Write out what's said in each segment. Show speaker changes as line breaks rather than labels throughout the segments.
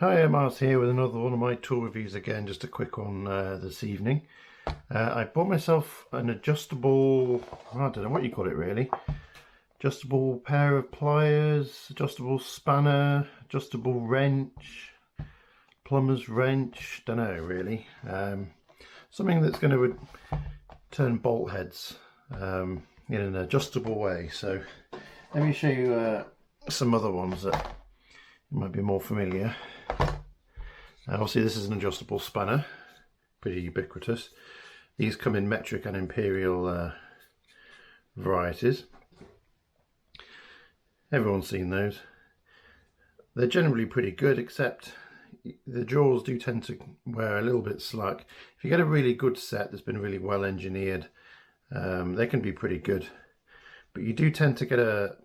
Hi, Miles here with another one of my tool reviews again, just a quick one this evening. I bought myself an adjustable, I don't know what you call it really, adjustable pair of pliers, adjustable spanner, adjustable wrench, plumber's wrench, don't know really. Something that's going to turn bolt heads in an adjustable way. So let me show you some other ones that might be more familiar. Obviously this is an adjustable spanner, pretty ubiquitous. These come in metric and imperial varieties. Everyone's seen those. They're generally pretty good, except the jaws do tend to wear a little bit slack. If you get a really good set that's been really well engineered, they can be pretty good. But you do tend to get a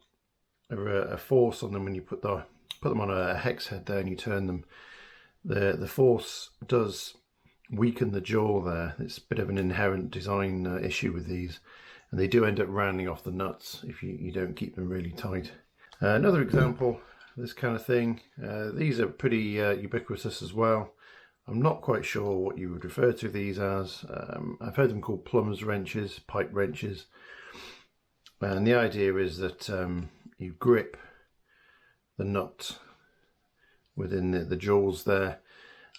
force on them when you put them on a hex head there and you turn them. The force does weaken the jaw there. It's a bit of an inherent design issue with these, and they do end up rounding off the nuts if you don't keep them really tight. Another example, this kind of thing, these are pretty ubiquitous as well. I'm not quite sure what you would refer to these as. I've heard them called plumber's wrenches, pipe wrenches, and the idea is that you grip the nut within the jaws there,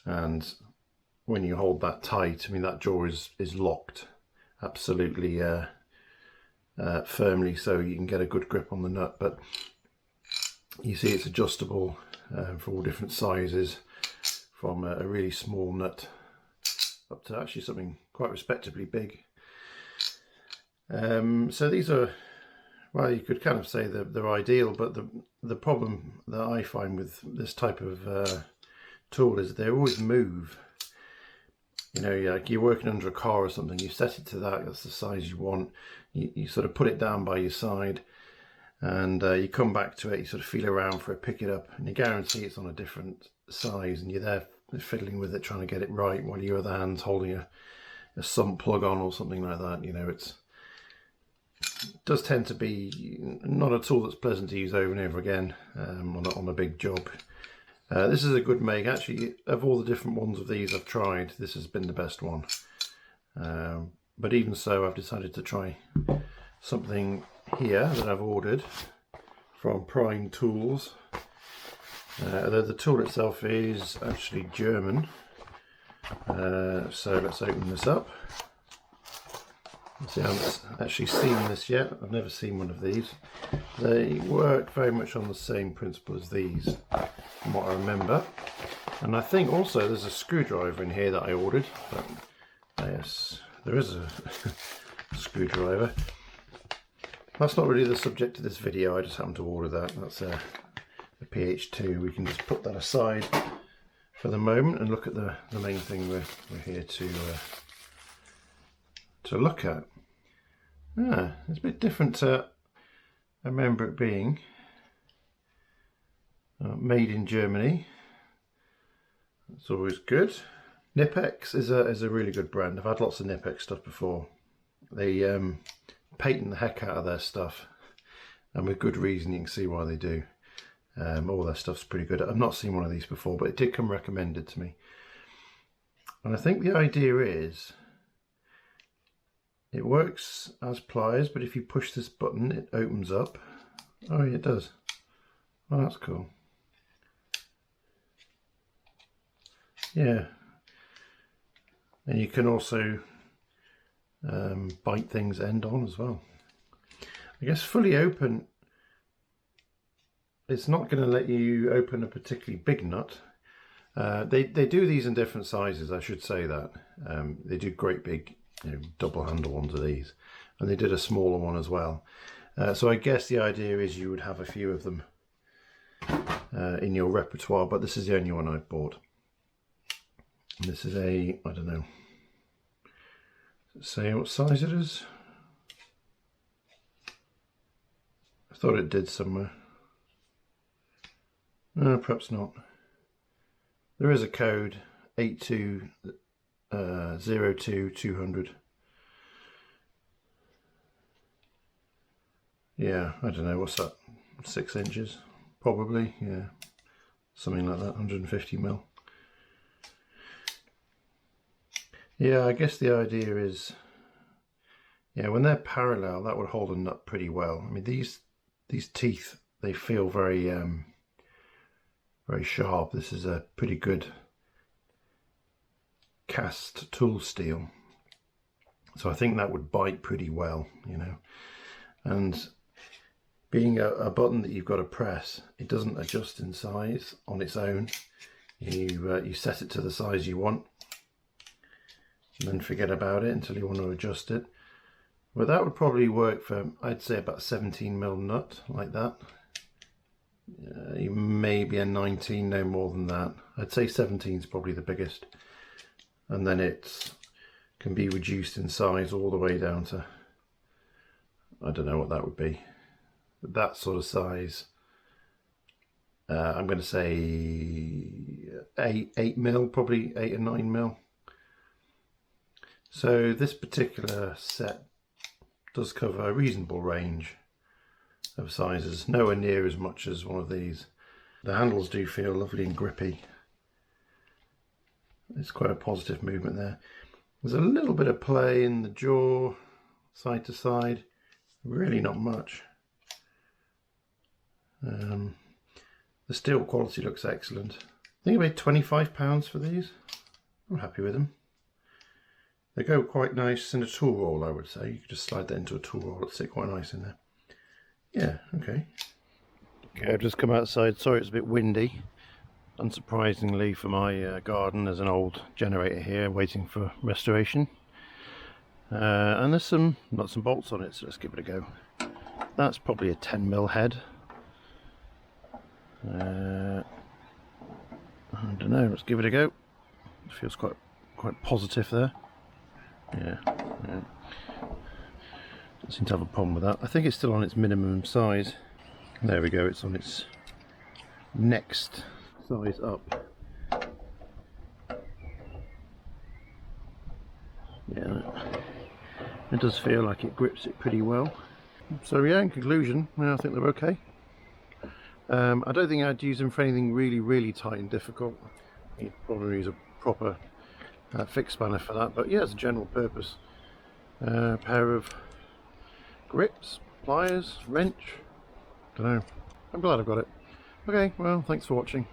and when you hold that tight, I mean that jaw is locked absolutely firmly, so you can get a good grip on the nut. But you see it's adjustable for all different sizes, from a really small nut up to actually something quite respectably big. So these are, well, you could kind of say they're ideal, but the problem that I find with this type of tool is they always move. You know, like you're working under a car or something, you set it to that's the size you want, you sort of put it down by your side, and you come back to it, you sort of feel around for it, pick it up, and you guarantee it's on a different size, and you're there fiddling with it, trying to get it right, while your other hand's holding a sump plug on or something like that. You know, it does tend to be not a tool that's pleasant to use over and over again on a big job. This is a good make. Actually, of all the different ones of these I've tried, this has been the best one. But even so, I've decided to try something here that I've ordered from Prime Tools. The tool itself is actually German. So let's open this up. See, I haven't actually seen this yet. I've never seen one of these. They work very much on the same principle as these, from what I remember. And I think also there's a screwdriver in here that I ordered. But yes, there is a screwdriver. That's not really the subject of this video. I just happened to order that. That's a PH2. We can just put that aside for the moment and look at the main thing we're here to look at. It's a bit different to I remember it being. Made in Germany. That's always good. Knipex is a really good brand. I've had lots of Knipex stuff before. They patent the heck out of their stuff, and with good reason. You can see why they do. All their stuff's pretty good. I've not seen one of these before, but it did come recommended to me. And I think the idea is, it works as pliers, but if you push this button, it opens up. Oh, yeah, it does. Oh, that's cool. Yeah. And you can also bite things end on as well. I guess fully open, it's not going to let you open a particularly big nut. They do these in different sizes, I should say that. They do great big, double handle ones of these, and they did a smaller one as well. So I guess the idea is you would have a few of them in your repertoire, but this is the only one I've bought. And this is I don't know, say what size it is? I thought it did somewhere. No, perhaps not. There is a code 8202200. Yeah, I don't know, what's that, 6 inches probably, yeah, something like that, 150 mil. Yeah, I guess the idea is, yeah, when they're parallel, that would hold a nut pretty well. I mean, these teeth, they feel very very sharp. This is a pretty good cast tool steel, so I think that would bite pretty well, you know. And being a button that you've got to press, it doesn't adjust in size on its own. You set it to the size you want and then forget about it until you want to adjust it. Well, that would probably work for, I'd say, about 17 mil nut, like that. Maybe a 19, no more than that. I'd say 17 is probably the biggest, and then it can be reduced in size all the way down to, I don't know what that would be, that sort of size. I'm going to say 8 mil, probably 8 or 9 mil. So this particular set does cover a reasonable range of sizes, nowhere near as much as one of these. The handles do feel lovely and grippy. It's quite a positive movement there. There's a little bit of play in the jaw, side to side, really not much. The steel quality looks excellent. I think I paid £25 for these. I'm happy with them. They go quite nice in a tool roll, I would say. You could just slide that into a tool roll, it'll sit quite nice in there. Yeah, okay. Okay, I've just come outside. Sorry it's a bit windy. Unsurprisingly for my garden, there's an old generator here waiting for restoration. And there's some nuts and bolts on it, so let's give it a go. That's probably a 10 mil head. I don't know, let's give it a go. It feels quite positive there. Yeah. Don't seem to have a problem with that. I think it's still on its minimum size. There we go, it's on its next size up. Yeah, it does feel like it grips it pretty well. So yeah, in conclusion, I think they're okay. I don't think I'd use them for anything really tight and difficult. You'd probably use a proper fixed spanner for that, but yeah, it's a general purpose pair of grips, pliers, wrench. Don't know. I'm glad I've got it. Okay, well, thanks for watching.